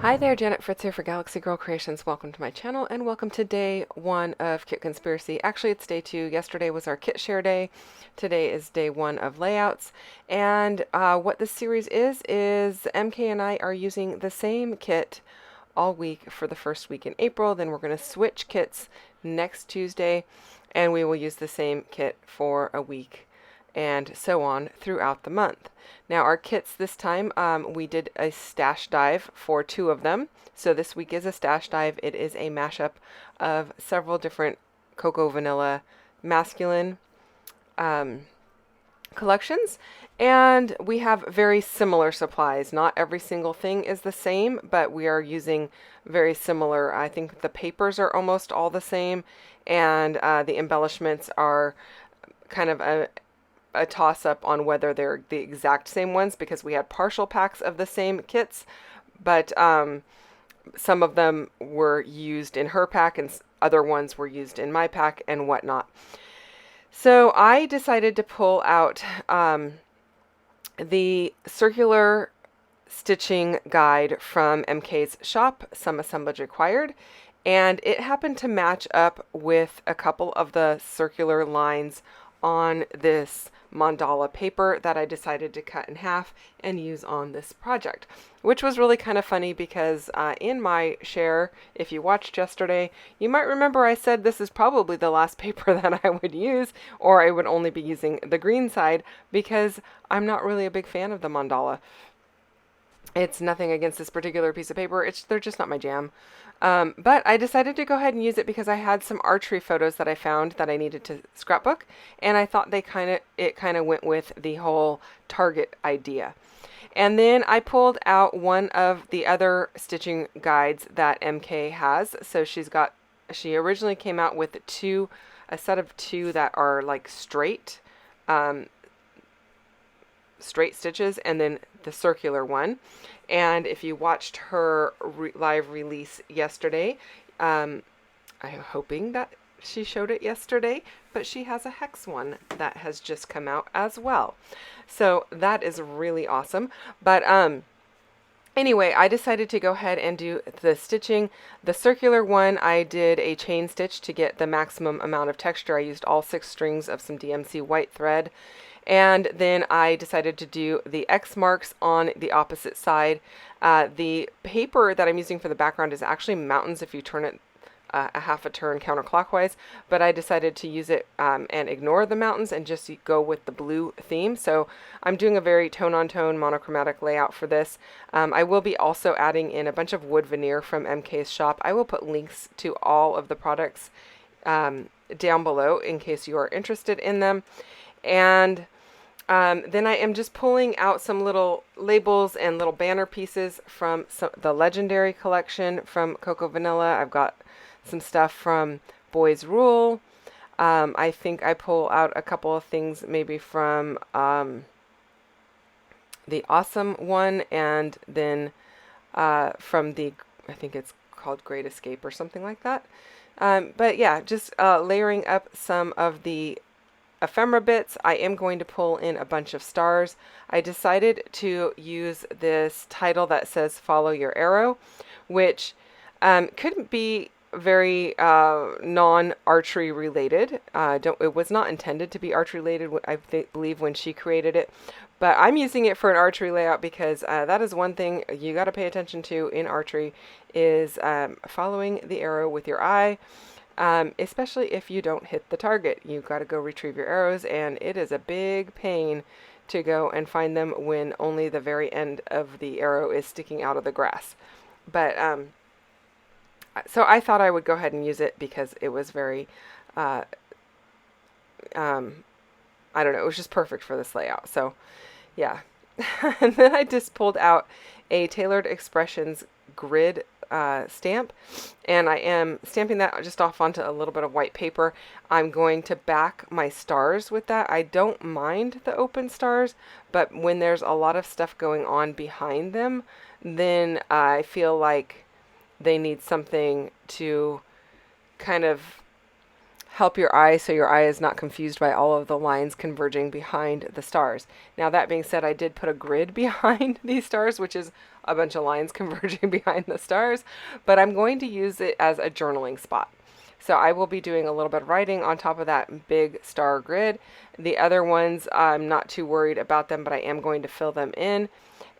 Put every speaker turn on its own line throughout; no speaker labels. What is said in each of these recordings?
Hi there, Janet Fritz here for Galaxy Girl Creations. Welcome to my channel and welcome to day one of Kit Conspiracy. Actually, it's day two. Yesterday was our kit share day. Today is day one of layouts. And what this series is MK and I are using the same kit all week for the first week in April. Then we're going to switch kits next Tuesday and we will use the same kit for a week and so on throughout the month. Now our kits this time, we did a stash dive for two of them. So this week is a stash dive. It is a mashup of several different Cocoa Vanilla masculine collections, and we have very similar supplies. Not every single thing is the same, but we are using very similar. I think the papers are almost all the same, and the embellishments are kind of a toss-up on whether they're the exact same ones, because we had partial packs of the same kits, but some of them were used in her pack and other ones were used in my pack and whatnot. So I decided to pull out the circular stitching guide from MK's shop, Some Assemblage Required, and it happened to match up with a couple of the circular lines on this mandala paper that I decided to cut in half and use on this project, which was really kind of funny because in my share, if you watched yesterday, you might remember I said this is probably the last paper that I would use, or I would only be using the green side because I'm not really a big fan of the mandala. It's nothing against this particular piece of paper. They're just not my jam. But I decided to go ahead and use it because I had some archery photos that I found that I needed to scrapbook, and I thought it kind of went with the whole target idea. And then I pulled out one of the other stitching guides that MK has. So she originally came out with a set of two that are like straight stitches, and then the circular one. And if you watched her live release yesterday, I'm hoping that she showed it yesterday, but she has a hex one that has just come out as well. So that is really awesome. But anyway, I decided to go ahead and do the stitching. The circular one, I did a chain stitch to get the maximum amount of texture. I used all 6 strings of some DMC white thread. And then I decided to do the X marks on the opposite side. The paper that I'm using for the background is actually mountains if you turn it a half a turn counterclockwise, but I decided to use it and ignore the mountains and just go with the blue theme. So I'm doing a very tone-on-tone monochromatic layout for this. I will be also adding in a bunch of wood veneer from MK's shop. I will put links to all of the products down below in case you are interested in them. And then I am just pulling out some little labels and little banner pieces from the Legendary collection from Cocoa Vanilla. I've got some stuff from Boys Rule. I think I pull out a couple of things maybe from the Awesome one, and then from the, I think it's called Great Escape or something like that. But yeah, just layering up some of the ephemera bits. I am going to pull in a bunch of stars. I decided to use this title that says Follow Your Arrow, which could be very non-archery related. It was not intended to be archery related, I believe, when she created it, but I'm using it for an archery layout because that is one thing you got to pay attention to in archery, is following the arrow with your eye. Especially if you don't hit the target. You've got to go retrieve your arrows, and it is a big pain to go and find them when only the very end of the arrow is sticking out of the grass. But so I thought I would go ahead and use it because it was very I don't know, it was just perfect for this layout. So yeah. And then I just pulled out a Tailored Expressions grid stamp, and I am stamping that just off onto a little bit of white paper. I'm going to back my stars with that. I don't mind the open stars, but when there's a lot of stuff going on behind them, then I feel like they need something to kind of help your eye so your eye is not confused by all of the lines converging behind the stars. Now that being said, I did put a grid behind these stars, which is a bunch of lines converging behind the stars, but I'm going to use it as a journaling spot. So I will be doing a little bit of writing on top of that big star grid. The other ones, I'm not too worried about them, but I am going to fill them in.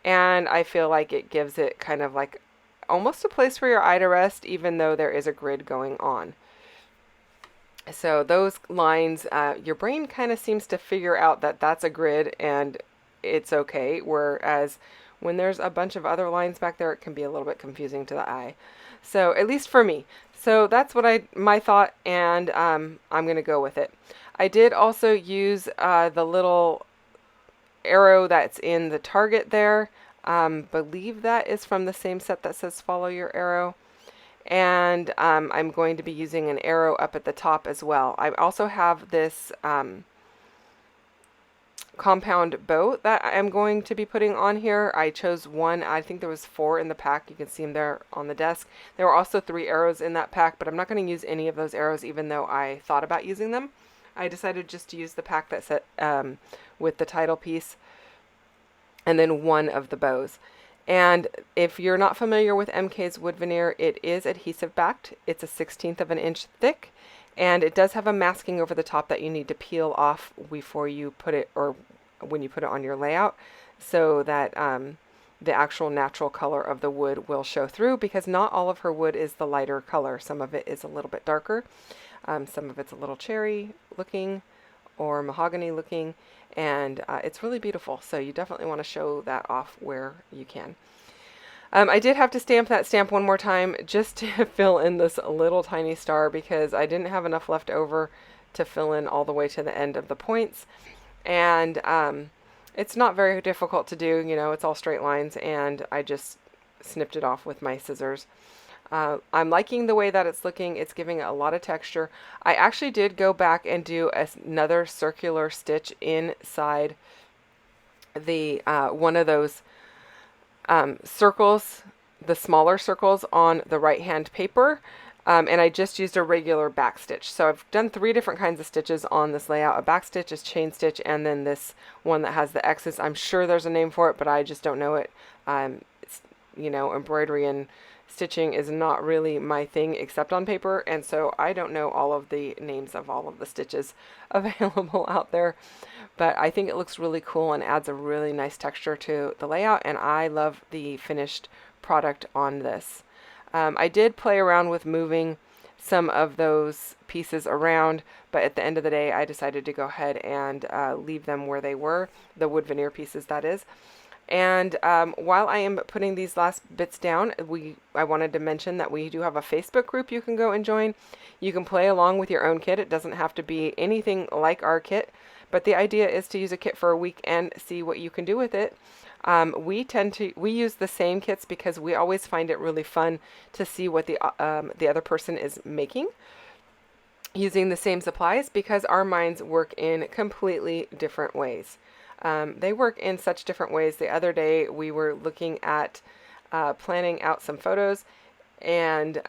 And I feel like it gives it kind of like almost a place for your eye to rest, even though there is a grid going on. So those lines, your brain kind of seems to figure out that that's a grid and it's okay. Whereas when there's a bunch of other lines back there, it can be a little bit confusing to the eye. So at least for me. So that's what my thought, and I'm going to go with it. I did also use the little arrow that's in the target there. Believe that is from the same set that says follow your arrow. And I'm going to be using an arrow up at the top as well. I also have this compound bow that I'm going to be putting on here. I chose one. I think there was 4 in the pack. You can see them there on the desk. There were also 3 arrows in that pack, but I'm not going to use any of those arrows even though I thought about using them. I decided just to use the pack that's with the title piece and then one of the bows. And if you're not familiar with MK's wood veneer, it is adhesive backed. It's a 1/16 of an inch thick, and it does have a masking over the top that you need to peel off before you put it, or when you put it on your layout, so that the actual natural color of the wood will show through, because not all of her wood is the lighter color. Some of it is a little bit darker. Some of it's a little cherry looking or mahogany looking, and it's really beautiful. So you definitely want to show that off where you can. I did have to stamp that stamp one more time just to fill in this little tiny star, because I didn't have enough left over to fill in all the way to the end of the points. And it's not very difficult to do, you know, it's all straight lines, and I just snipped it off with my scissors. I'm liking the way that it's looking. It's giving it a lot of texture. I actually did go back and do another circular stitch inside the one of those circles, the smaller circles on the right hand paper, and I just used a regular back stitch. So I've done 3 different kinds of stitches on this layout: a back stitch, a chain stitch, and then this one that has the X's. I'm sure there's a name for it, but I just don't know it. It's, you know, embroidery and stitching is not really my thing except on paper, and so I don't know all of the names of all of the stitches available out there, but I think it looks really cool and adds a really nice texture to the layout, and I love the finished product on this. I did play around with moving some of those pieces around, but at the end of the day I decided to go ahead and leave them where they were, the wood veneer pieces that is. And while I am putting these last bits down, I wanted to mention that we do have a Facebook group you can go and join. You can play along with your own kit. It doesn't have to be anything like our kit, but the idea is to use a kit for a week and see what you can do with it. We use the same kits because we always find it really fun to see what the other person is making using the same supplies, because our minds work in completely different ways. They work in such different ways. The other day we were looking at planning out some photos, and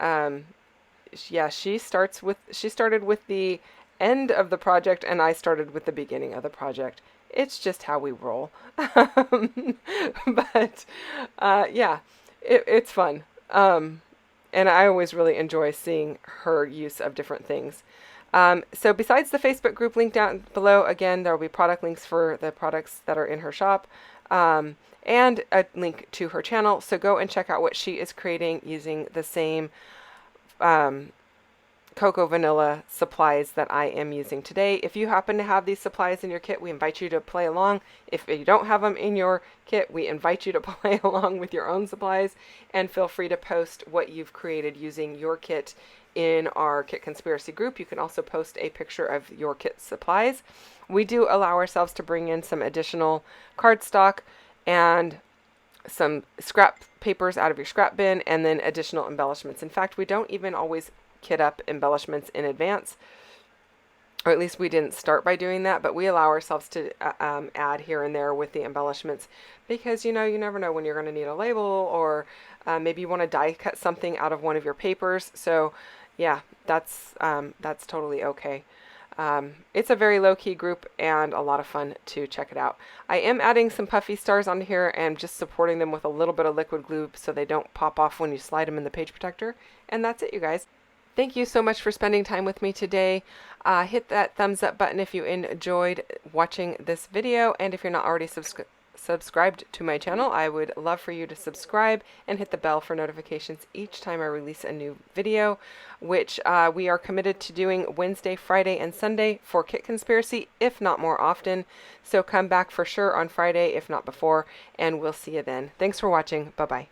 yeah, she started with the end of the project, and I started with the beginning of the project. It's just how we roll. But yeah, it's fun. And I always really enjoy seeing her use of different things. So besides the Facebook group link down below, again, there will be product links for the products that are in her shop, and a link to her channel. So go and check out what she is creating using the same cocoa vanilla supplies that I am using today. If you happen to have these supplies in your kit, we invite you to play along. If you don't have them in your kit, we invite you to play along with your own supplies, and feel free to post what you've created using your kit in our Kit Conspiracy group. You can also post a picture of your kit supplies. We do allow ourselves to bring in some additional cardstock and some scrap papers out of your scrap bin, and then additional embellishments. In fact, we don't even always kit up embellishments in advance, or at least we didn't start by doing that, but we allow ourselves to add here and there with the embellishments, because you never know when you're going to need a label, or maybe you want to die cut something out of one of your papers. So yeah, that's totally okay. It's a very low-key group and a lot of fun to check it out. I am adding some puffy stars onto here and just supporting them with a little bit of liquid glue so they don't pop off when you slide them in the page protector. And that's it, you guys. Thank you so much for spending time with me today. Hit that thumbs up button if you enjoyed watching this video, and if you're not already subscribed to my channel, I would love for you to subscribe and hit the bell for notifications each time I release a new video, which we are committed to doing Wednesday, Friday, and Sunday for Kit Conspiracy, if not more often. So come back for sure on Friday, if not before, and we'll see you then. Thanks for watching. Bye-bye.